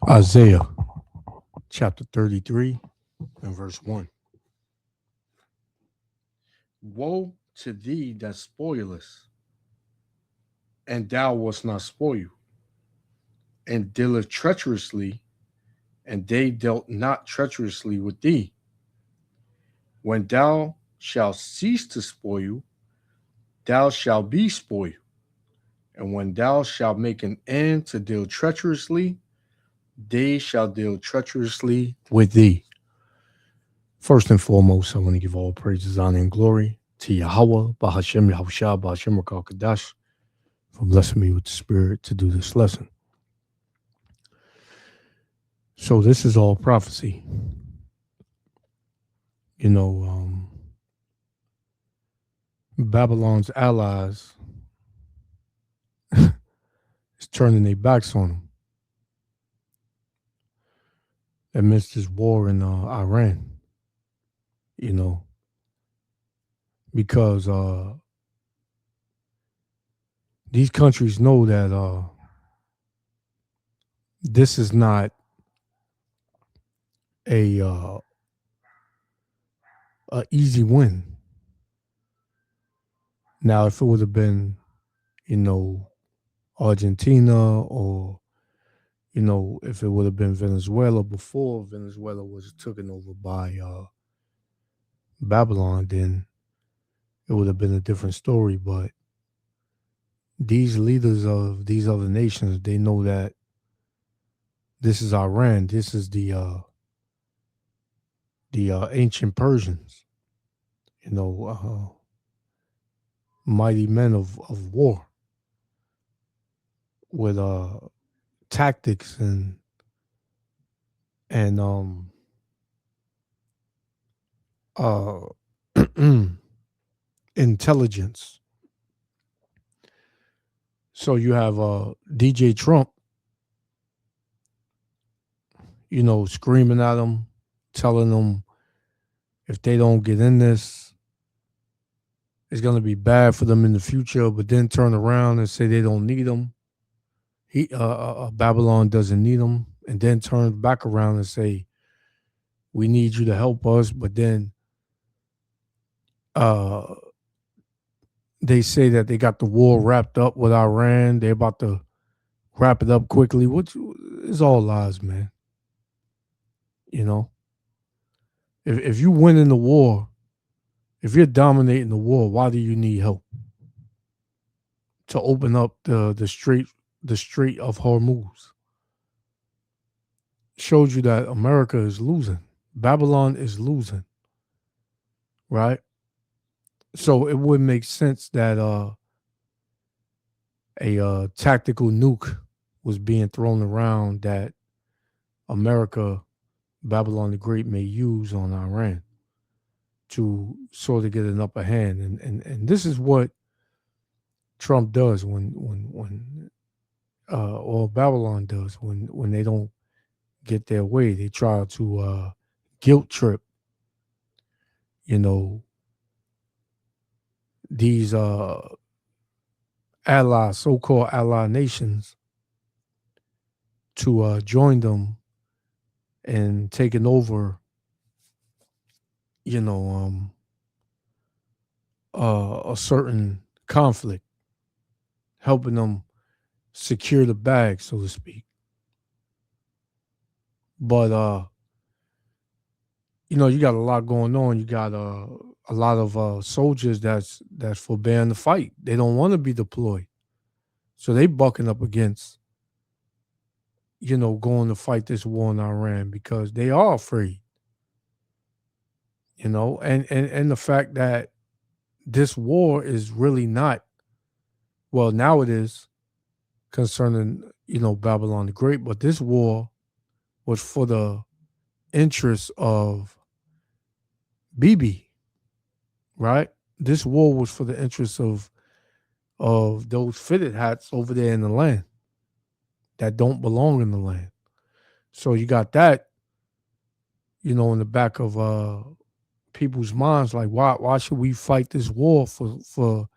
Isaiah chapter 33 and verse 1. Woe to thee that spoilest, and thou wast not spoiled, and dealest treacherously, and they dealt not treacherously with thee. When thou shalt cease to spoil, thou shalt be spoiled. And when thou shalt make an end to deal treacherously, they shall deal treacherously with thee. First and foremost, I want to give all praises, honor, and glory to Yahweh, Bahashem, Yahushua, Bahashem, Rakal Kadash, for blessing me with the spirit to do this lesson. So this is all prophecy. You know, Babylon's allies is turning their backs on them amidst this war in Iran. You know, because these countries know that this is not a easy win. Now, if it would have been, you know, Argentina, or if it would have been Venezuela before Venezuela was taken over by Babylon, then it would have been a different story. But these leaders of these other nations, they know that this is Iran. This is the ancient Persians. Mighty men of war with tactics and uh intelligence. So you have DJ Trump, screaming at them, telling them if they don't get in this, it's going to be bad for them in the future, but then turn around and say they don't need them. Babylon doesn't need them, and then turn back around and say, we need you to help us, but then they say that they got the war wrapped up with Iran. They're about to wrap it up quickly, which is all lies, man. If you win in the war, if you're dominating the war, why do you need help? To open up the Strait of Hormuz. Shows you that America is losing. Babylon is losing. Right? So it would make sense that a tactical nuke was being thrown around that America, Babylon the Great, may use on Iran to sort of get an upper hand. And this is what Trump does when or Babylon does when they don't get their way. They try to guilt trip, these so-called ally nations to join them in taking over, a certain conflict, helping them secure the bag, so to speak. But you got a lot going on. You got a lot of soldiers that's forbearing to fight. They don't want to be deployed, so they bucking up against going to fight this war in Iran because they are afraid. And the fact that this war is really not, well, now it is concerning Babylon the Great, but this war was for the interests of Bibi, right? This war was for the interests of those fitted hats over there in the land that don't belong in the land. So you got that, in the back of people's minds, like why should we fight this war for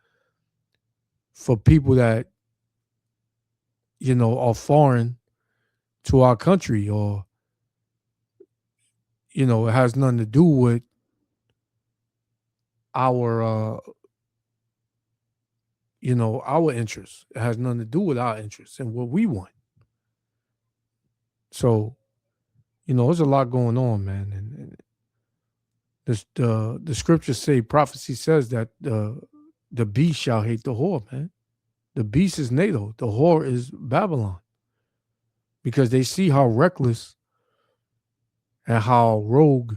people that are foreign to our country, or it has nothing to do with our our interests. It has nothing to do with our interests and what we want. So, there's a lot going on, man. And the scriptures say, prophecy says that the beast shall hate the whore, man. The beast is NATO. The whore is Babylon. Because they see how reckless and how rogue,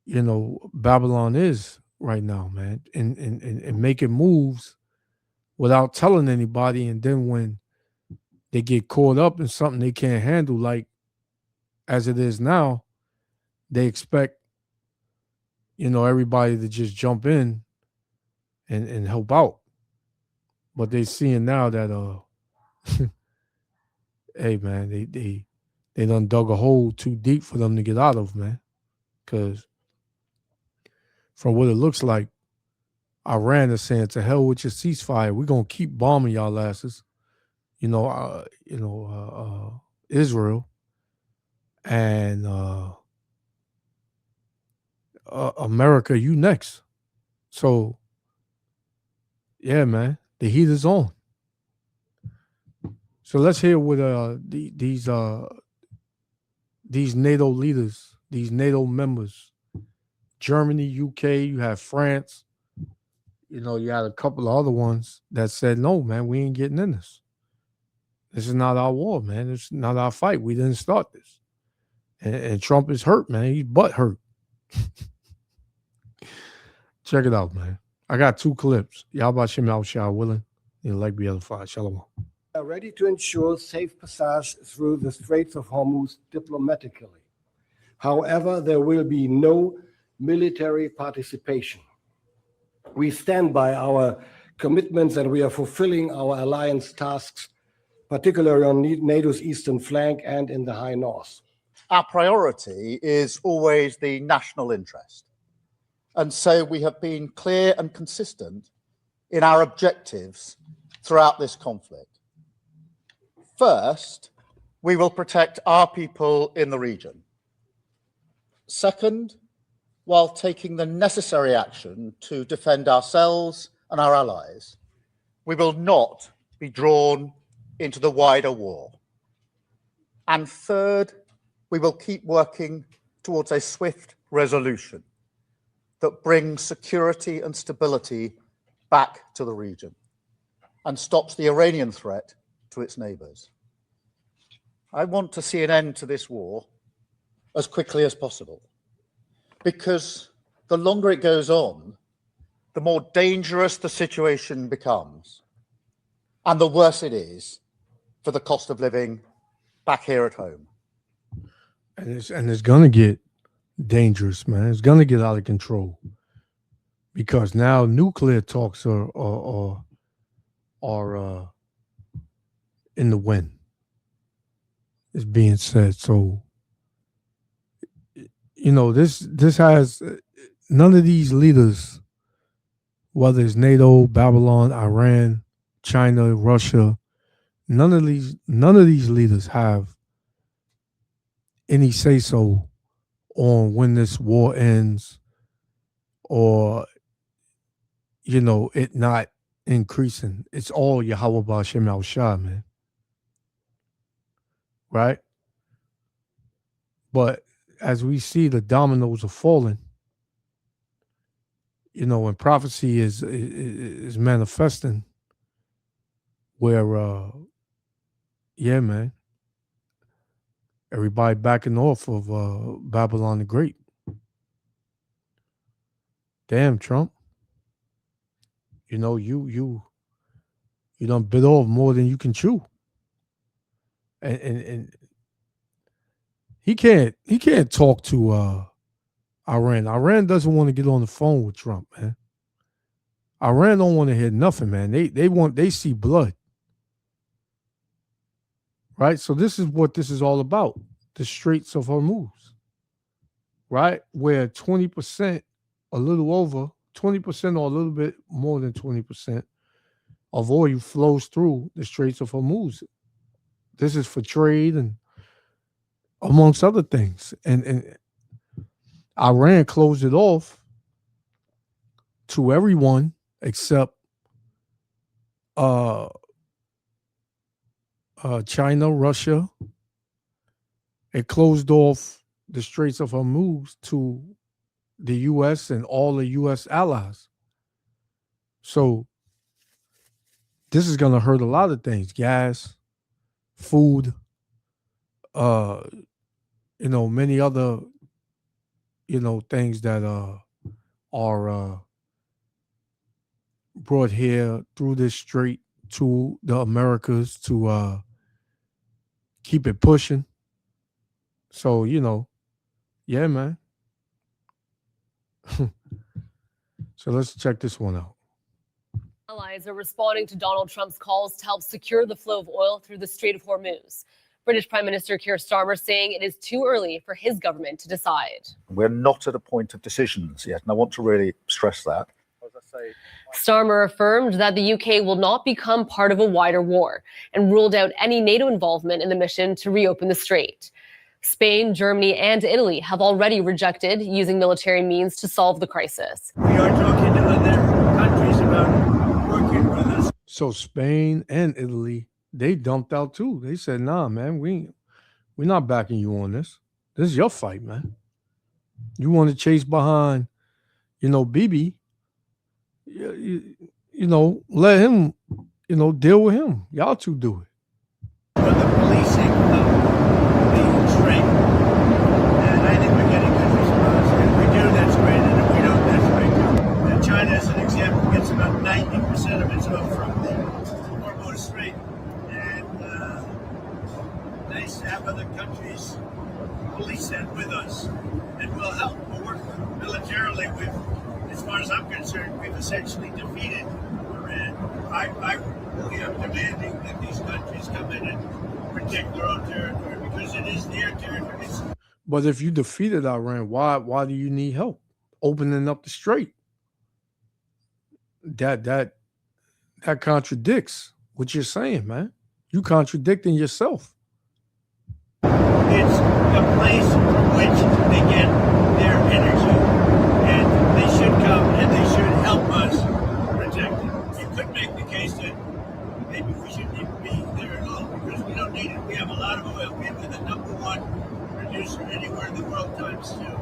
Babylon is right now, man. And making moves without telling anybody. And then when they get caught up in something they can't handle, like as it is now, they expect, everybody to just jump in and help out. But they seeing now that hey man, they done dug a hole too deep for them to get out of, man. Cause from what it looks like, Iran is saying, to hell with your ceasefire. We're gonna keep bombing y'all asses. Israel and America, you next. So yeah, man, the heat is on. So let's hear what these NATO leaders, these NATO members, Germany, UK, you have France, you had a couple of other ones that said, no, man, we ain't getting in this. This is not our war, man. It's not our fight. We didn't start this. And Trump is hurt, man. He's butt hurt. Check it out, man. I got 2 clips. Yabashim al Shah willing. Like the other 5. Shalom. Are ready to ensure safe passage through the Straits of Hormuz diplomatically. However, there will be no military participation. We stand by our commitments and we are fulfilling our alliance tasks, particularly on NATO's eastern flank and in the high north. Our priority is always the national interest. And so we have been clear and consistent in our objectives throughout this conflict. First, we will protect our people in the region. Second, while taking the necessary action to defend ourselves and our allies, we will not be drawn into the wider war. And third, we will keep working towards a swift resolution that brings security and stability back to the region and stops the Iranian threat to its neighbors. I want to see an end to this war as quickly as possible, because the longer it goes on, the more dangerous the situation becomes and the worse it is for the cost of living back here at home. And it's going to get dangerous, man. It's going to get out of control because now nuclear talks are in the wind. It's being said. So, this has none of these leaders, whether it's NATO, Babylon, Iran, China, Russia, none of these leaders have any say so on when this war ends or it not increasing. It's all Yahweh Ba'ashem Al Shah, man. Right? But as we see the dominoes are falling, when prophecy is manifesting, where yeah, man, everybody backing off of Babylon the Great. Damn, Trump. You done bit off more than you can chew. And he can't talk to Iran. Iran doesn't want to get on the phone with Trump, man. Iran don't want to hear nothing, man. They see blood. Right? So this is what this is all about. The Straits of Hormuz. Right? Where 20%, a little over, 20% or a little bit more than 20% of oil flows through the Straits of Hormuz. This is for trade and amongst other things. And Iran closed it off to everyone except China, Russia. It closed off the Straits of Hormuz to the U.S. and all the U.S. allies. So this is going to hurt a lot of things: gas, food, many other, things that are brought here through this strait to the Americas to keep it pushing. So, yeah, man. So let's check this one out. Allies are responding to Donald Trump's calls to help secure the flow of oil through the Strait of Hormuz. British Prime Minister Keir Starmer saying it is too early for his government to decide. We're not at a point of decisions yet, and I want to really stress that. Starmer affirmed that the UK will not become part of a wider war and ruled out any NATO involvement in the mission to reopen the strait. Spain, Germany, and Italy have already rejected using military means to solve the crisis. We are talking to other countries about working with us. So Spain and Italy, they dumped out too. They said, nah, man, we're not backing you on this. This is your fight, man. You want to chase behind, Bibi, let him, deal with him. Y'all two do it. For the policing of the strait. And I think we're getting good response. If we do, that's great. And if we don't, that's great too. And China, as an example, gets about 90% of its oil from the Hormuz Strait. And nice to have other countries police that with us. And we'll help. We'll work militarily with. As far as I'm concerned, we've essentially defeated Iran. I really am demanding that these countries come in and protect their own territory because it is their territory. But if you defeated Iran, why do you need help opening up the strait? That contradicts what you're saying, man. You contradicting yourself. It's a place from which they get their energy. They should come and they should help us protect it. You could make the case that maybe we shouldn't even be there at all because we don't need it. We have a lot of oil. We're the #1 producer anywhere in the world times two.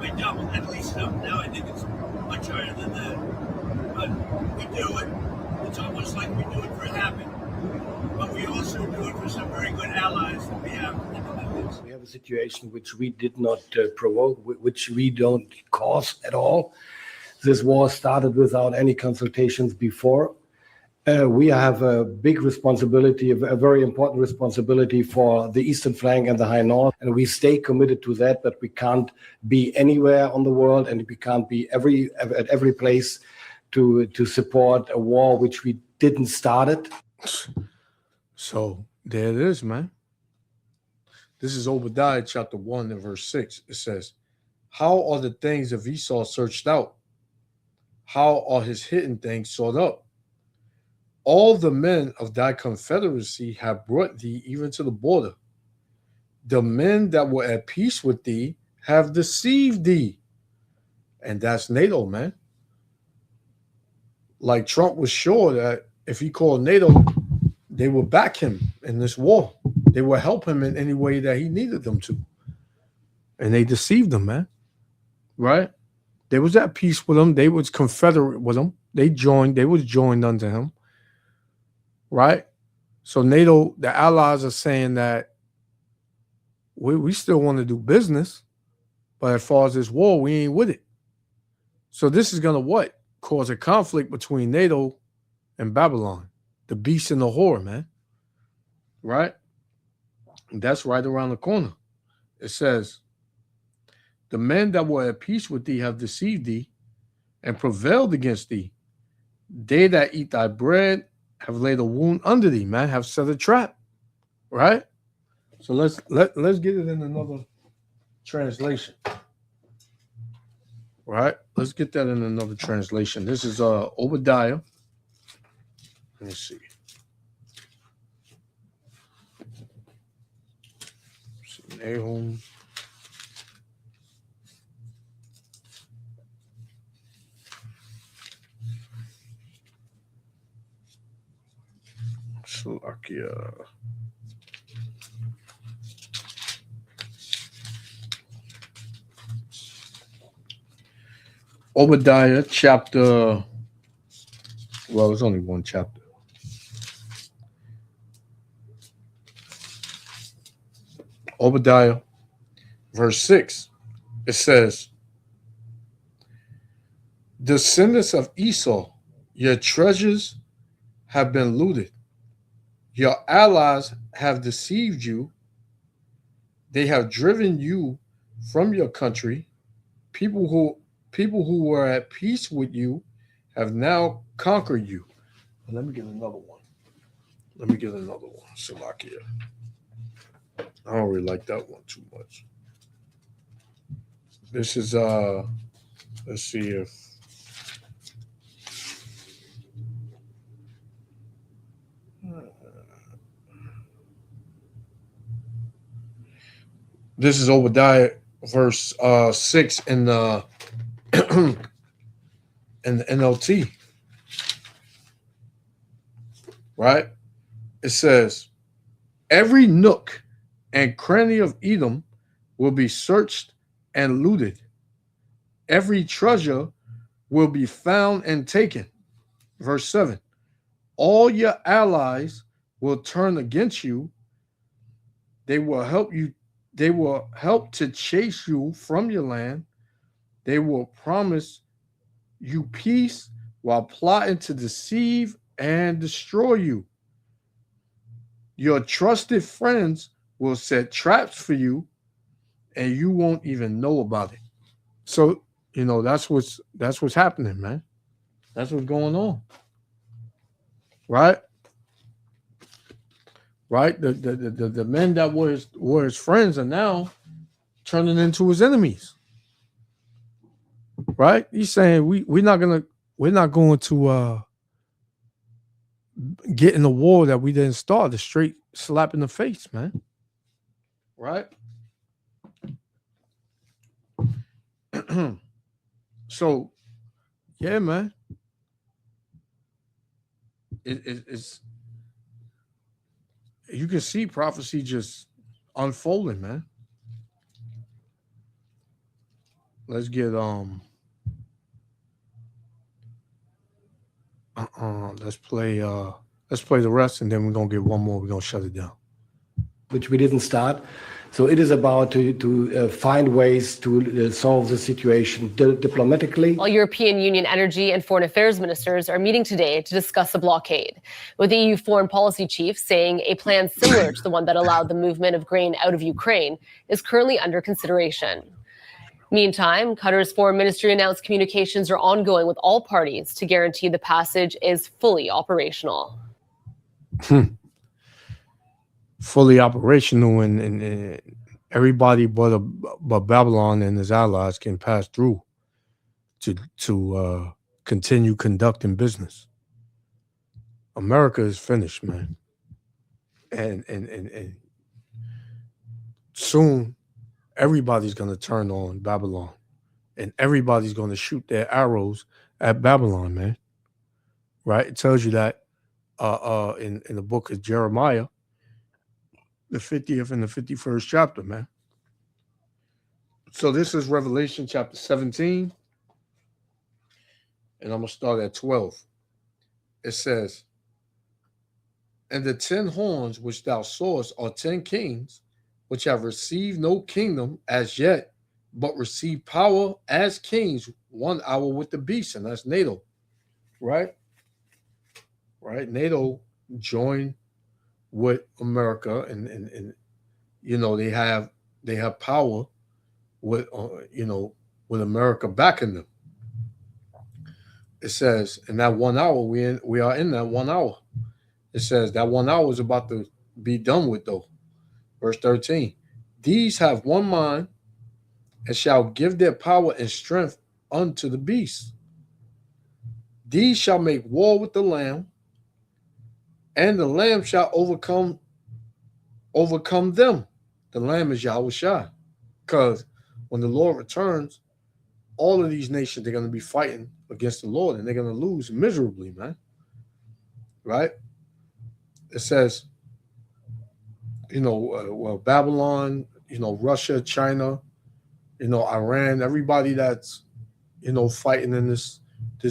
We double, at least double. Now I think it's much higher than that. But we do it. It's almost like we do it for habit. But we also do it for some very good allies that we have in the Middle East. We have a situation which we did not provoke, which we don't cause at all. This war started without any consultations before. We have a big responsibility, a very important responsibility for the eastern flank and the high north, and we stay committed to that, but we can't be anywhere on the world, and we can't be at every place to support a war which we didn't start it. So there it is, man. This is Obadiah chapter 1 and verse 6. It says, how are the things of Esau searched out? How are his hidden things sought up? All the men of thy confederacy have brought thee even to the border. The men that were at peace with thee have deceived thee. And that's NATO, man. Like Trump was sure that if he called NATO, they would back him in this war. They would help him in any way that he needed them to. And they deceived him, man. Right? They was at peace with him. They was confederate with him. They was joined unto him. Right? So NATO, the allies are saying that we still want to do business, but as far as this war, we ain't with it. So this is going to what? Cause a conflict between NATO and Babylon. The beast and the whore, man. Right? And that's right around the corner. It says, the men that were at peace with thee have deceived thee and prevailed against thee. They that eat thy bread have laid a wound under thee, man, have set a trap. Right? So let's get it in another translation. Right? Let's get that in another translation. This is Obadiah. Let me see. Nahum. Slovakia. Obadiah chapter, well, it's only one chapter. Obadiah, verse 6, it says, descendants of Esau, your treasures have been looted. Your allies have deceived you. They have driven you from your country. People who were at peace with you have now conquered you. Let me get another one. Slovakia. I don't really like that one too much. This is let's see if this is Obadiah verse 6 in the in the NLT. Right? It says, every nook and cranny of Edom will be searched and looted. Every treasure will be found and taken. Verse 7, all your allies will turn against you. They will help you. They will help to chase you from your land. They will promise you peace while plotting to deceive and destroy you. Your trusted friends will set traps for you, and you won't even know about it. So, that's what's happening, man. That's what's going on. Right? Right? The men that were his friends are now turning into his enemies. Right? He's saying we're not going to get in the war that we didn't start. A straight slap in the face, man. Right? So, yeah, man. It's you can see prophecy just unfolding, man. Let's get let's play the rest, and then we're gonna get one more. We're gonna shut it down. Which we didn't start. So it is about to find ways to solve the situation diplomatically. While European Union energy and foreign affairs ministers are meeting today to discuss the blockade, with the EU foreign policy chief saying a plan similar to the one that allowed the movement of grain out of Ukraine is currently under consideration. Meantime, Qatar's foreign ministry announced communications are ongoing with all parties to guarantee the passage is fully operational. Fully operational, and everybody but Babylon and his allies can pass through to continue conducting business. America is finished, man, and soon everybody's going to turn on Babylon, and everybody's going to shoot their arrows at Babylon, man. Right? It tells you that in the book of Jeremiah, the 50th and the 51st chapter, man. So this is Revelation chapter 17, and I'm going to start at 12. It says, and the 10 horns which thou sawest are 10 kings, which have received no kingdom as yet, but receive power as kings 1 hour with the beast, and that's NATO, right? Right? NATO joined with America, and they have power with with America backing them. It says in that 1 hour we are in that 1 hour. It says that 1 hour is about to be done with, though. Verse 13, these have one mind and shall give their power and strength unto the beast. These shall make war with the Lamb, and the Lamb shall overcome them, The Lamb is Yahweh Shai. Because when the Lord returns, all of these nations, they're going to be fighting against the Lord, and they're going to lose miserably, man. Right? It says, well, Babylon, Russia, China, Iran, everybody that's, fighting in this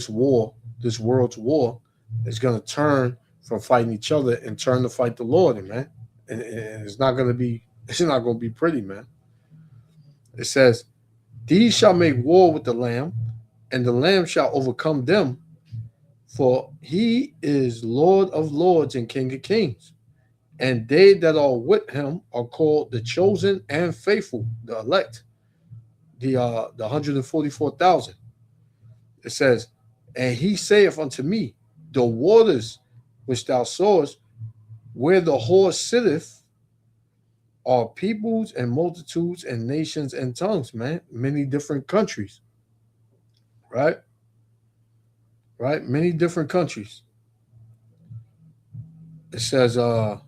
war, this world's war, is going to turn from fighting each other and turn to fight the Lord, man. And it's not going to be pretty, man. It says, these shall make war with the Lamb, and the Lamb shall overcome them, for he is Lord of lords and King of kings. And they that are with him are called the chosen and faithful, the elect, the 144,000. It says, and he saith unto me, the waters which thou sawest, where the horse sitteth, are peoples and multitudes and nations and tongues, man. Many different countries. Right? Right? Many different countries. It says, and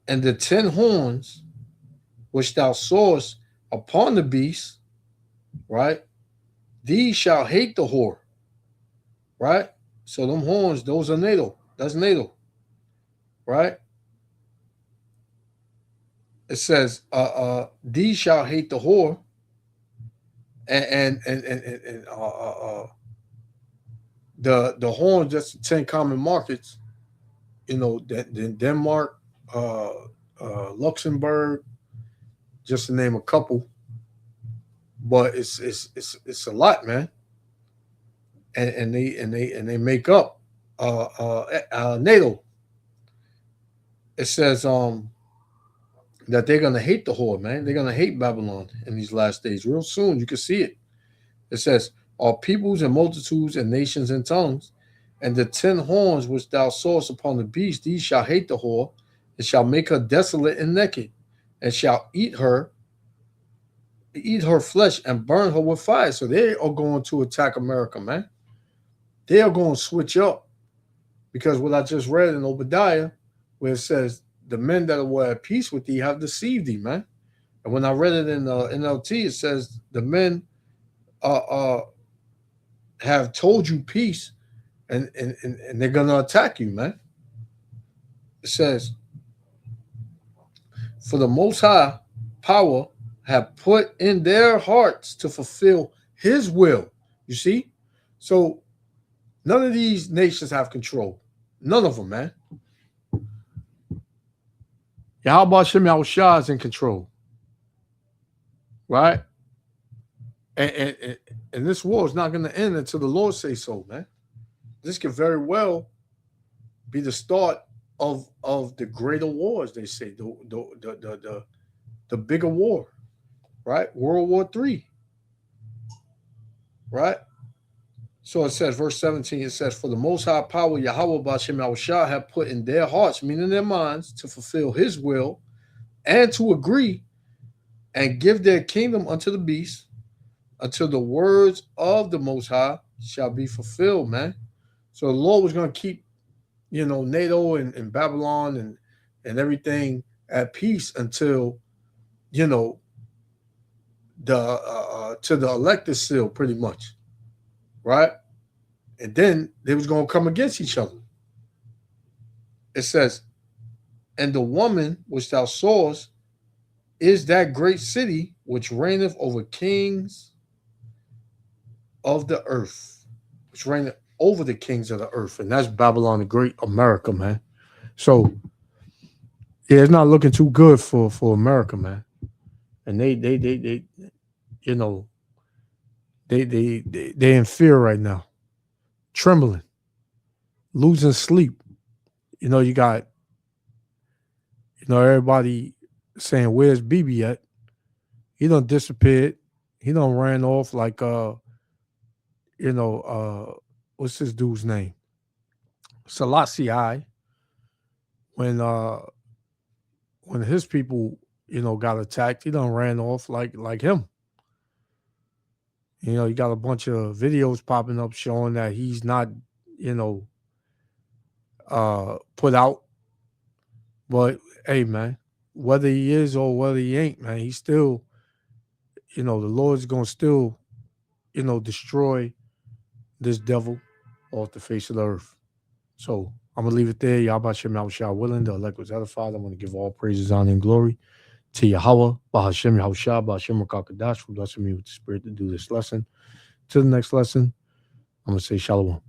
the 10 horns which thou sawest upon the beast, right? These shall hate the whore, right? So them horns, those are NATO. That's NATO, right? It says, these shall hate the whore, and the horns. That's the 10 common markets. Denmark, Luxembourg, just to name a couple. But it's a lot, man. And they make up NATO. It says that they're gonna hate the whore, man. They're gonna hate Babylon in these last days. Real soon, you can see it. It says, all peoples and multitudes and nations and tongues, and the 10 horns which thou sawest upon the beast, these shall hate the whore, and shall make her desolate and naked, and shall eat her flesh and burn her with fire. So they are going to attack America, man. They are going to switch up, because what I just read in Obadiah, where it says, the men that were at peace with thee have deceived thee, man. And when I read it in NLT, it says the men have told you peace, and they're going to attack you, man. It says, for the Most High power have put in their hearts to fulfill his will. You see? So none of these nations have control. None of them, man. Yahweh Shem Yahushua is in control. Right? And this war is not going to end until the Lord says so, man. This could very well be the start of the greater wars, they say, the bigger war, right? World War III, right? So it says, verse 17, it says, for the Most High power, Yahweh B'Shem Yahushua have put in their hearts, meaning their minds, to fulfill his will and to agree and give their kingdom unto the beast until the words of the Most High shall be fulfilled, man. So the Lord was going to keep, NATO and Babylon and everything at peace until, to the elected seal, pretty much. Right? And then they was going to come against each other. It says, and the woman which thou sawest is that great city which reigneth over kings of the earth, which reigneth over the kings of the earth. And that's Babylon the Great, America, man. So, yeah, it's not looking too good for America, man. And they in fear right now, trembling, losing sleep. You got, everybody saying, where's BB at? He done disappeared. He done ran off like, what's this dude's name? Selassie. When his people, got attacked, he done ran off like him. You got a bunch of videos popping up showing that he's not, put out. But hey, man, whether he is or whether he ain't, man, he's still, the Lord's gonna still, destroy this devil off the face of the earth. So I'm gonna leave it there. Yahweh Shem Yahweh willing, the elect was edified. I'm gonna give all praises, honor, and glory to Yahweh, Bahashem Yahushua, Bahashem Rakakadash, for blessing me with the spirit to do this lesson. To the next lesson, I'm gonna say Shalom.